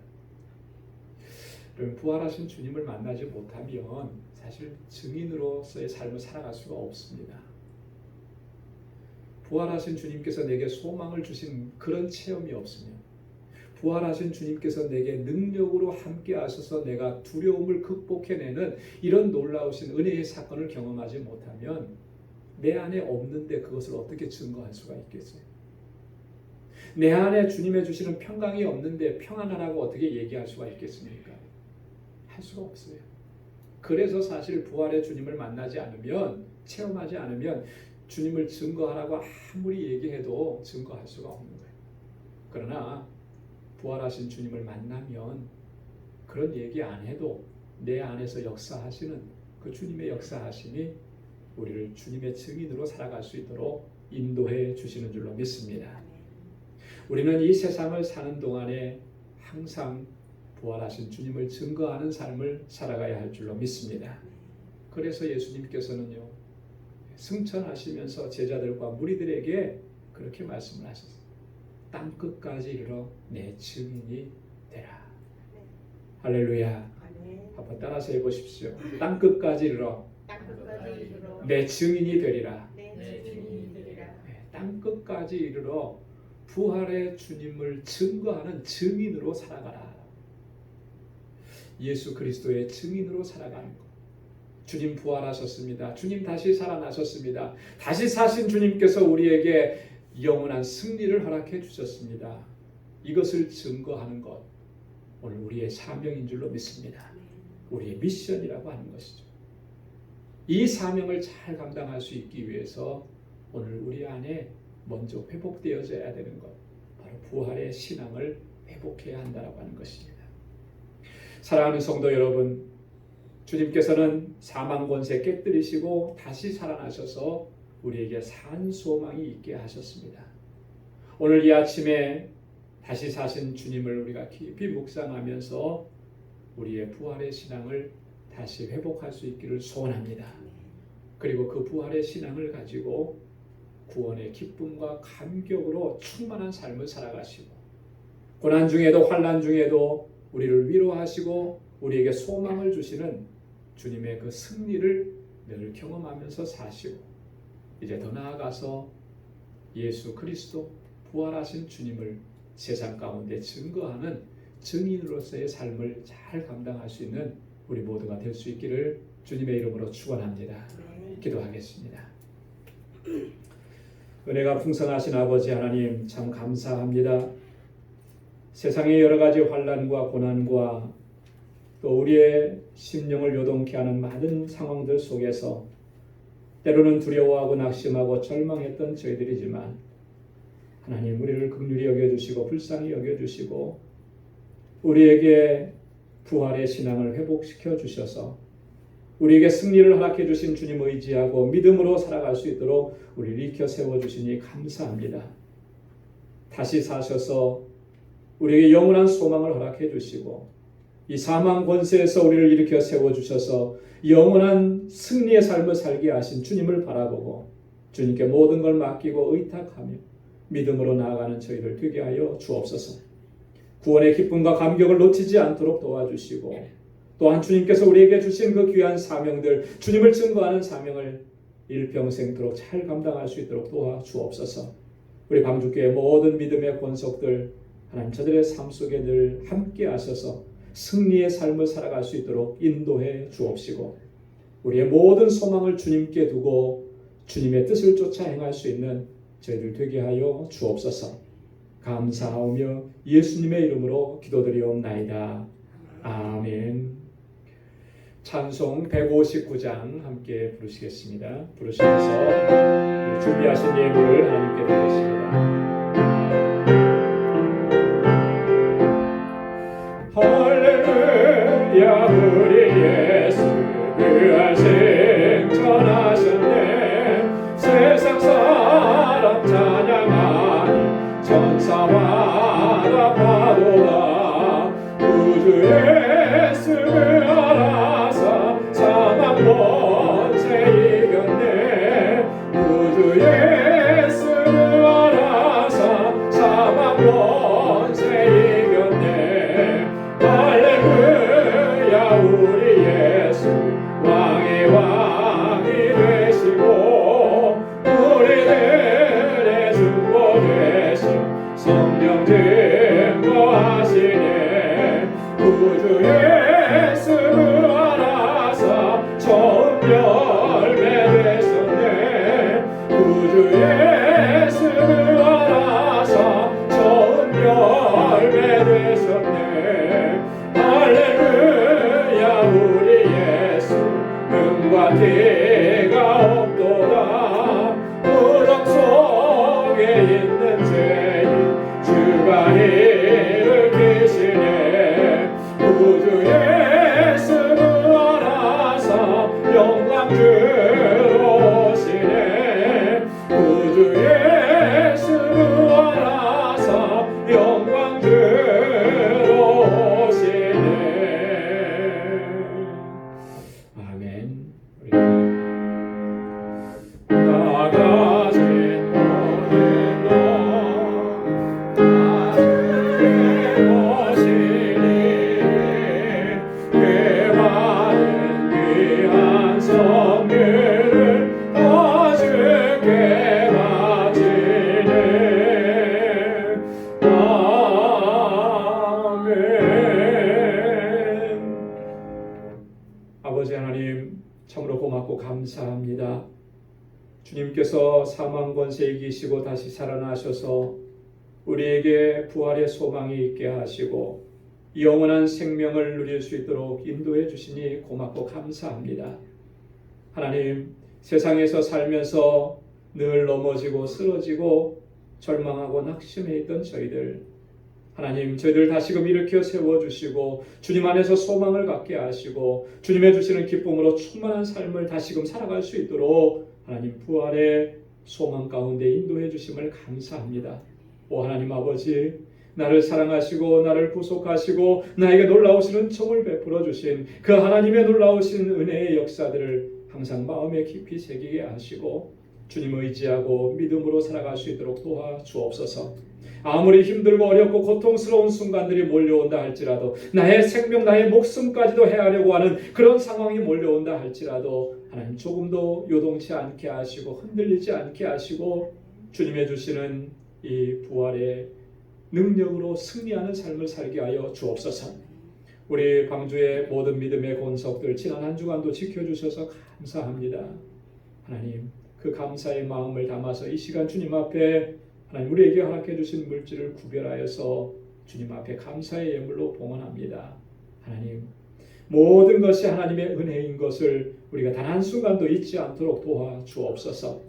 부활하신 주님을 만나지 못하면 사실 증인으로서의 삶을 살아갈 수가 없습니다. 부활하신 주님께서 내게 소망을 주신 그런 체험이 없으면 부활하신 주님께서 내게 능력으로 함께 하셔서 내가 두려움을 극복해내는 이런 놀라우신 은혜의 사건을 경험하지 못하면 내 안에 없는데 그것을 어떻게 증거할 수가 있겠어요? 내 안에 주님의 주시는 평강이 없는데 평안하라고 어떻게 얘기할 수가 있겠습니까? 할 수가 없어요. 그래서 사실 부활의 주님을 만나지 않으면 체험하지 않으면 주님을 증거하라고 아무리 얘기해도 증거할 수가 없는 거예요. 그러나 부활하신 주님을 만나면 그런 얘기 안 해도 내 안에서 역사하시는 그 주님의 역사하심이 우리를 주님의 증인으로 살아갈 수 있도록 인도해 주시는 줄로 믿습니다. 우리는 이 세상을 사는 동안에 항상 부활하신 주님을 증거하는 삶을 살아가야 할 줄로 믿습니다. 그래서 예수님께서는요 승천하시면서 제자들과 무리들에게 그렇게 말씀을 하셨어요. 땅 끝까지 이르러 내 증인이 되라. 할렐루야. 한번 따라서 해보십시오. 땅 끝까지 이르러 내 증인이 되리라. 땅 끝까지 이르러 부활의 주님을 증거하는 증인으로 살아가라. 예수 그리스도의 증인으로 살아가는 것. 주님 부활하셨습니다. 주님 다시 살아나셨습니다. 다시 사신 주님께서 우리에게 영원한 승리를 허락해 주셨습니다. 이것을 증거하는 것 오늘 우리의 사명인 줄로 믿습니다. 우리의 미션이라고 하는 것이죠. 이 사명을 잘 감당할 수 있기 위해서 오늘 우리 안에 먼저 회복되어져야 되는 것, 바로 부활의 신앙을 회복해야 한다고 하는 것입니다. 사랑하는 성도 여러분, 주님께서는 사망 권세 깨뜨리시고 다시 살아나셔서 우리에게 산 소망이 있게 하셨습니다. 오늘 이 아침에 다시 사신 주님을 우리가 깊이 묵상하면서 우리의 부활의 신앙을 다시 회복할 수 있기를 소원합니다. 그리고 그 부활의 신앙을 가지고 구원의 기쁨과 감격으로 충만한 삶을 살아가시고 고난 중에도 환난 중에도 우리를 위로하시고 우리에게 소망을 주시는 주님의 그 승리를 늘 경험하면서 사시고 이제 더 나아가서 예수 그리스도 부활하신 주님을 세상 가운데 증거하는 증인으로서의 삶을 잘 감당할 수 있는 우리 모두가 될 수 있기를 주님의 이름으로 축원합니다. 기도하겠습니다. 은혜가 풍성하신 아버지 하나님, 참 감사합니다. 세상의 여러 가지 환난과 고난과 또 우리의 심령을 요동케 하는 많은 상황들 속에서 때로는 두려워하고 낙심하고 절망했던 저희들이지만 하나님, 우리를 긍휼히 여겨주시고 불쌍히 여겨주시고 우리에게 부활의 신앙을 회복시켜 주셔서 우리에게 승리를 허락해 주신 주님 의지하고 믿음으로 살아갈 수 있도록 우리를 일으켜 세워주시니 감사합니다. 다시 사셔서 우리에게 영원한 소망을 허락해 주시고 이 사망 권세에서 우리를 일으켜 세워주셔서 영원한 승리의 삶을 살게 하신 주님을 바라보고 주님께 모든 걸 맡기고 의탁하며 믿음으로 나아가는 저희들 되게 하여 주옵소서. 구원의 기쁨과 감격을 놓치지 않도록 도와주시고 또한 주님께서 우리에게 주신 그 귀한 사명들, 주님을 증거하는 사명을 일평생토록 잘 감당할 수 있도록 도와주옵소서. 우리 광주교회 모든 믿음의 권속들 하나님 저들의 삶 속에 늘 함께 하셔서 승리의 삶을 살아갈 수 있도록 인도해 주옵시고 우리의 모든 소망을 주님께 두고 주님의 뜻을 쫓아 행할 수 있는 저희들 되게 하여 주옵소서. 감사하오며 예수님의 이름으로 기도드리옵나이다. 아멘. 찬송 159장 함께 부르시겠습니다. 부르시면서 준비하신 예물을 하나님께 드리겠습니다. 할렐루야, 우리 예수 귀한 생전하셨네. 세상 사람 찬양하니 천사마다 파도다. 우주 예수를 알아서 사망 권세 이겼네. 우주 예수를 알아서 사망 권세 이겼네. 할렐루야, 우리 예수 왕의 왕이 되시고 우리들의 중보 되신 성령 증거하시네. 우주 예수를 알아서 처음 열매 되셨네. 우주 예수를 알아서 처음 열매 되셨네. 할렐루야, 우리 예수 금과 티가 없도다. 무덤 속에 있는 죄인 주가 일으키시네. 우주 예수를 알아서 영광 주러 오시네. 우주 예수를 알아서 영광 주러 오시네. 아멘. 나가진 모든 것 나중에 오시니 그 많은 귀한 선물을 다 주께 바치네. 아멘. 아버지 하나님, 참으로 고맙고 감사합니다. 주님께서 사망 권세 이기시고 다시 살아나셔서 우리에게 부활의 소망이 있게 하시고 영원한 생명을 누릴 수 있도록 인도해 주시니 고맙고 감사합니다. 하나님, 세상에서 살면서 늘 넘어지고 쓰러지고 절망하고 낙심해 있던 저희들, 하나님 저희들 다시금 일으켜 세워주시고 주님 안에서 소망을 갖게 하시고 주님의 주시는 기쁨으로 충만한 삶을 다시금 살아갈 수 있도록 하나님 부활의 소망 가운데 인도해 주심을 감사합니다. 오 하나님 아버지, 나를 사랑하시고 나를 구속하시고 나에게 놀라우신 은총을 베풀어 주신 그 하나님의 놀라우신 은혜의 역사들을 항상 마음에 깊이 새기게 하시고 주님 의지하고 믿음으로 살아갈 수 있도록 도와주옵소서. 아무리 힘들고 어렵고 고통스러운 순간들이 몰려온다 할지라도, 나의 생명 나의 목숨까지도 해하려고 하는 그런 상황이 몰려온다 할지라도 하나님 조금도 요동치 않게 하시고 흔들리지 않게 하시고 주님의 주시는 이 부활의 능력으로 승리하는 삶을 살게 하여 주옵소서. 우리 광주의 모든 믿음의 권속들 지난 한 주간도 지켜주셔서 감사합니다. 하나님 그 감사의 마음을 담아서 이 시간 주님 앞에 하나님 우리에게 허락해 주신 물질을 구별하여서 주님 앞에 감사의 예물로 봉헌합니다. 하나님 모든 것이 하나님의 은혜인 것을 우리가 단 한순간도 잊지 않도록 도와주옵소서.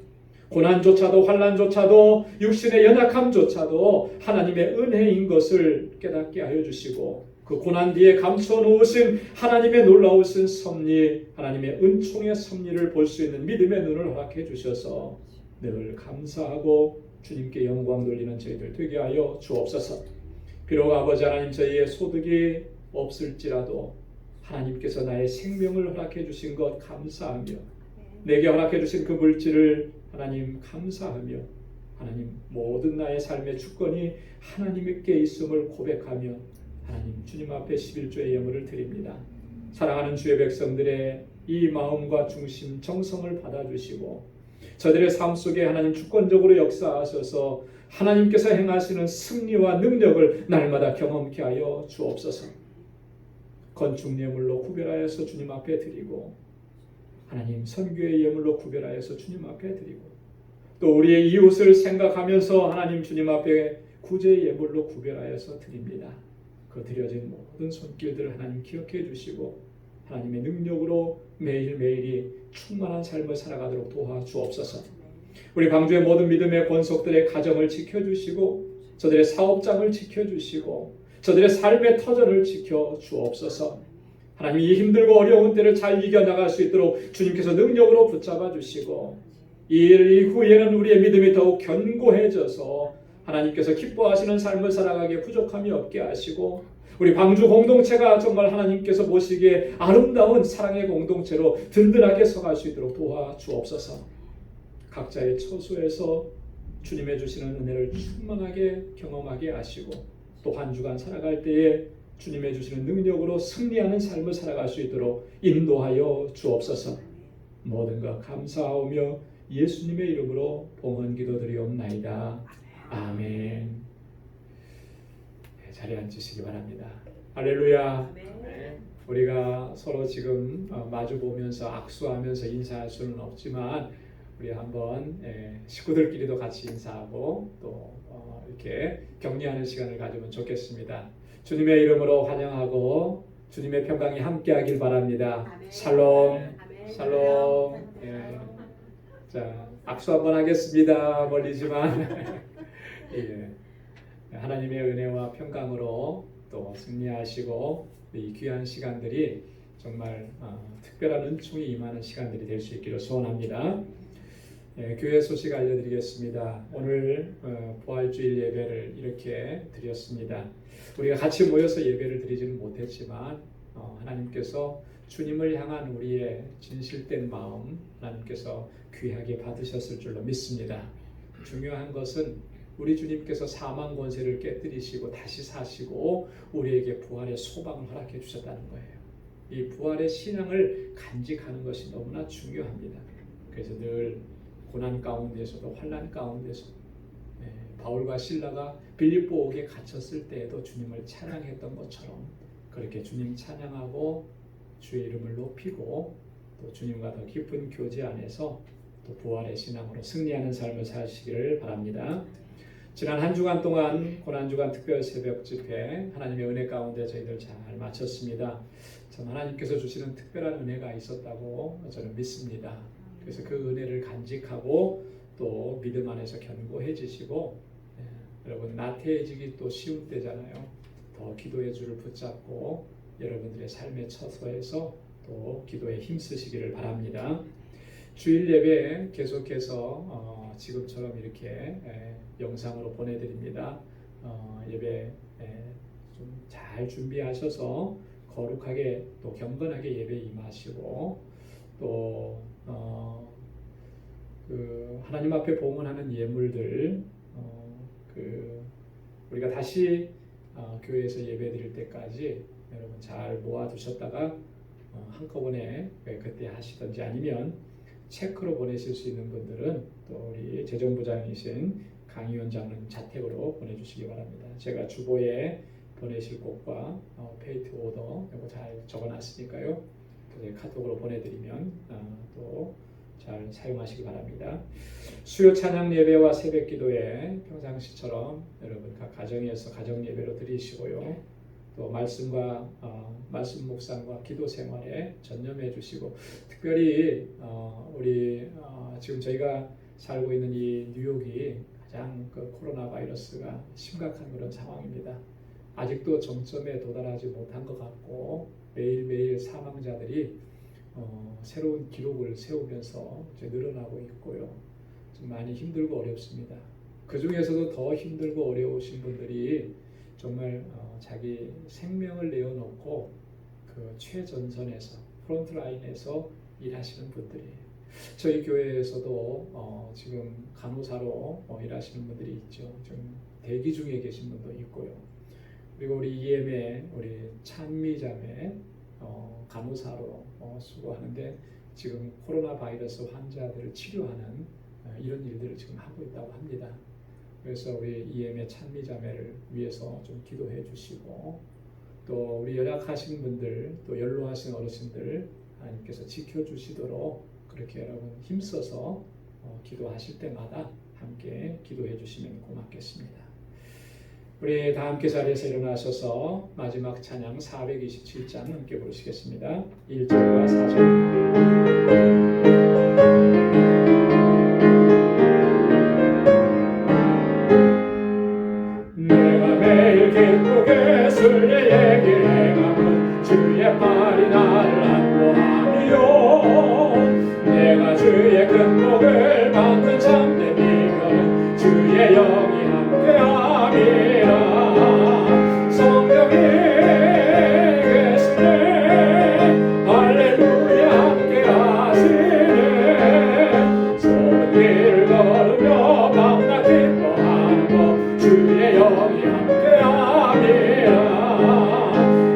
고난조차도 환난조차도 육신의 연약함조차도 하나님의 은혜인 것을 깨닫게 하여 주시고 그 고난 뒤에 감춰 놓으신 하나님의 놀라우신 섭리, 하나님의 은총의 섭리를 볼 수 있는 믿음의 눈을 허락해 주셔서 늘 감사하고 주님께 영광 돌리는 저희들 되게 하여 주옵소서. 비록 아버지 하나님 저희의 소득이 없을지라도 하나님께서 나의 생명을 허락해 주신 것 감사하며 내게 허락해 주신 그 물질을 하나님 감사하며 하나님 모든 나의 삶의 주권이 하나님께 있음을 고백하며 하나님 주님 앞에 11조의 예물을 드립니다. 사랑하는 주의 백성들의 이 마음과 중심 정성을 받아주시고 저들의 삶 속에 하나님 주권적으로 역사하셔서 하나님께서 행하시는 승리와 능력을 날마다 경험케 하여 주옵소서. 건축 예물로 구별하여서 주님 앞에 드리고 하나님 선교의 예물로 구별하여서 주님 앞에 드리고 또 우리의 이웃을 생각하면서 하나님 주님 앞에 구제의 예물로 구별하여서 드립니다. 그 드려진 모든 손길들을 하나님 기억해 주시고 하나님의 능력으로 매일매일이 충만한 삶을 살아가도록 도와주옵소서. 우리 광주의 모든 믿음의 권속들의 가정을 지켜주시고 저들의 사업장을 지켜주시고 저들의 삶의 터전을 지켜주옵소서. 하나님 이 힘들고 어려운 때를 잘 이겨나갈 수 있도록 주님께서 능력으로 붙잡아 주시고 이 일 이후에는 우리의 믿음이 더욱 견고해져서 하나님께서 기뻐하시는 삶을 살아가기에 부족함이 없게 하시고 우리 광주 공동체가 정말 하나님께서 보시기에 아름다운 사랑의 공동체로 든든하게 서갈 수 있도록 도와주옵소서. 각자의 처소에서 주님의 주시는 은혜를 충만하게 경험하게 하시고 또 한 주간 살아갈 때에 주님의 주시는 능력으로 승리하는 삶을 살아갈 수 있도록 인도하여 주옵소서. 모든 것 감사하오며 예수님의 이름으로 봉헌 기도드리옵나이다. 아멘. 자리에 앉으시기 바랍니다. 할렐루야. 아멘. 우리가 서로 지금 마주 보면서 악수하면서 인사할 수는 없지만 우리 한번 식구들끼리도 같이 인사하고 또 이렇게 격려하는 시간을 가지면 좋겠습니다. 주님의 이름으로 환영하고 주님의 평강이 함께하길 바랍니다. 아멘. 샬롬. 아멘. 샬롬. 예. 자, 악수 한번 하겠습니다. 멀리지만 예. 하나님의 은혜와 평강으로 또 승리하시고 이 귀한 시간들이 정말 특별한 은총이 임하는 시간들이 될 수 있기를 소원합니다. 교회 소식 알려드리겠습니다. 오늘 부활주일 예배를 이렇게 드렸습니다. 우리가 같이 모여서 예배를 드리지는 못했지만 하나님께서 주님을 향한 우리의 진실된 마음 하나님께서 귀하게 받으셨을 줄로 믿습니다. 중요한 것은 우리 주님께서 사망 권세를 깨뜨리시고 다시 사시고 우리에게 부활의 소망을 허락해 주셨다는 거예요. 이 부활의 신앙을 간직하는 것이 너무나 중요합니다. 그래서 늘 고난 가운데서도 환난 가운데서 바울과 실라가 빌립보옥에 갇혔을 때에도 주님을 찬양했던 것처럼 그렇게 주님 찬양하고 주의 이름을 높이고 또 주님과 더 깊은 교제 안에서 또 부활의 신앙으로 승리하는 삶을 사시기를 바랍니다. 지난 한 주간 동안 고난주간 특별 새벽 집회 하나님의 은혜 가운데 저희들 잘 마쳤습니다. 참 하나님께서 주시는 특별한 은혜가 있었다고 저는 믿습니다. 그래서 그 은혜를 간직하고 또 믿음 안에서 견고해지시고 여러분 나태해지기 또 쉬운 때잖아요. 더 기도의 줄을 붙잡고 여러분들의 삶의 처소에서 또 기도에 힘쓰시기를 바랍니다. 주일 예배 계속해서 지금처럼 이렇게 영상으로 보내드립니다. 예배 좀 잘 준비하셔서 거룩하게 또 경건하게 예배 임하시고 또 하나님 앞에 봉헌하는 예물들 우리가 다시 교회에서 예배 드릴 때까지 여러분 잘 모아두셨다가 한꺼번에 그때 하시든지 아니면 체크로 보내실 수 있는 분들은 또 우리 재정부장이신 강위원장은 자택으로 보내주시기 바랍니다. 제가 주보에 보내실 곳과 페이트 오더 이거 잘 적어놨으니까요. 카톡으로 보내드리면 또 잘 사용하시기 바랍니다. 수요 찬양 예배와 새벽 기도에 평상시처럼 여러분 각 가정에서 가정 예배로 드리시고요. 또 말씀과 말씀 묵상과 기도 생활에 전념해 주시고 특별히 우리 지금 저희가 살고 있는 이 뉴욕이 가장 코로나 바이러스가 심각한 그런 상황입니다. 아직도 정점에 도달하지 못한 것 같고 매일매일 사망자들이 새로운 기록을 세우면서 이제 늘어나고 있고요. 좀 많이 힘들고 어렵습니다. 그 중에서도 더 힘들고 어려우신 분들이 정말 자기 생명을 내어놓고 그 최전선에서 프론트라인에서 일하시는 분들이에요. 저희 교회에서도 지금 간호사로 일하시는 분들이 있죠. 좀 대기 중에 계신 분도 있고요. 그리고 우리 EM의 우리 찬미자매 간호사로 수고하는데 지금 코로나 바이러스 환자들을 치료하는 이런 일들을 지금 하고 있다고 합니다. 그래서 우리 EM의 찬미자매를 위해서 좀 기도해 주시고 또 우리 연약하신 분들 또 연로하신 어르신들 하나님께서 지켜주시도록 그렇게 여러분 힘써서 기도하실 때마다 함께 기도해 주시면 고맙겠습니다. 우리 다 함께 자리에서 일어나셔서 마지막 찬양 427장 함께 부르시겠습니다. 1절과 4절. 기쁘게 순례의 길 행함은 주의 팔이 나를 안보하며 내가 주의 큰 복을 받는 참된 비결은 주의 영이 함께함이라. 성령이 계시네 할렐루야 함께하시네. 좁은 길을 걸으며 밤낮 기뻐하는 것 주의 영이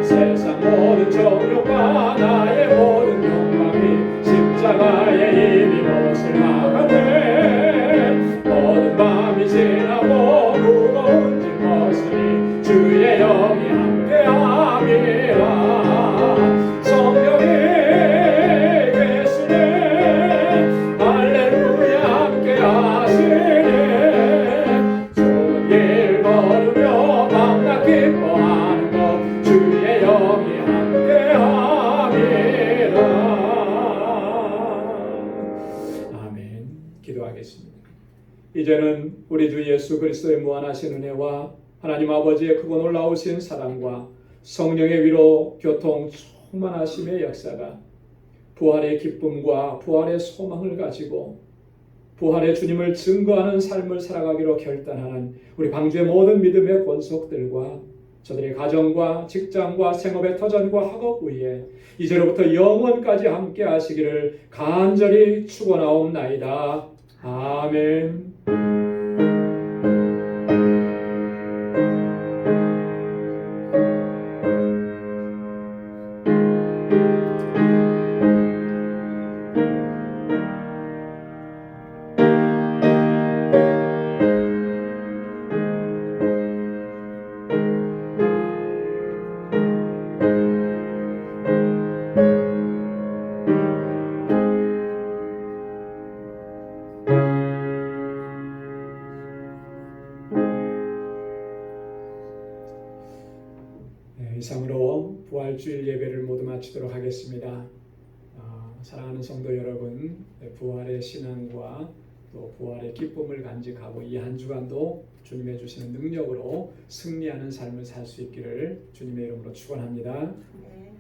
세상 모든 정욕과 나의 모든 욕망이 십자가의 힘이 못을 막았네. 모든 밤이 지나고 무거운 짐 벗으니 주의 영이 함께함이라. 성령이 계시네 할렐루야 함께하시네. 좁은 길 걸으며 밤낮 기뻐하는 것 주의 영이 함께함이라. 아멘. 기도하겠습니다. 이제는 우리 주 예수 그리스도의 무한하신 은혜와 하나님 아버지의 크고 놀라우신 사랑과 성령의 위로 교통 충만하심의 역사가 부활의 기쁨과 부활의 소망을 가지고 부활의 주님을 증거하는 삶을 살아가기로 결단하는 우리 방주의 모든 믿음의 권속들과 저들의 가정과 직장과 생업의 터전과 학업 위에 이제로부터 영원까지 함께 하시기를 간절히 축원하옵나이다. 아멘. 이상으로 부활주일 예배를 모두 마치도록 하겠습니다. 사랑하는 성도 여러분, 부활의 신앙과 또 부활의 기쁨을 간직하고 이 한 주간도 주님의 주시는 능력으로 승리하는 삶을 살 수 있기를 주님의 이름으로 축원합니다. 네.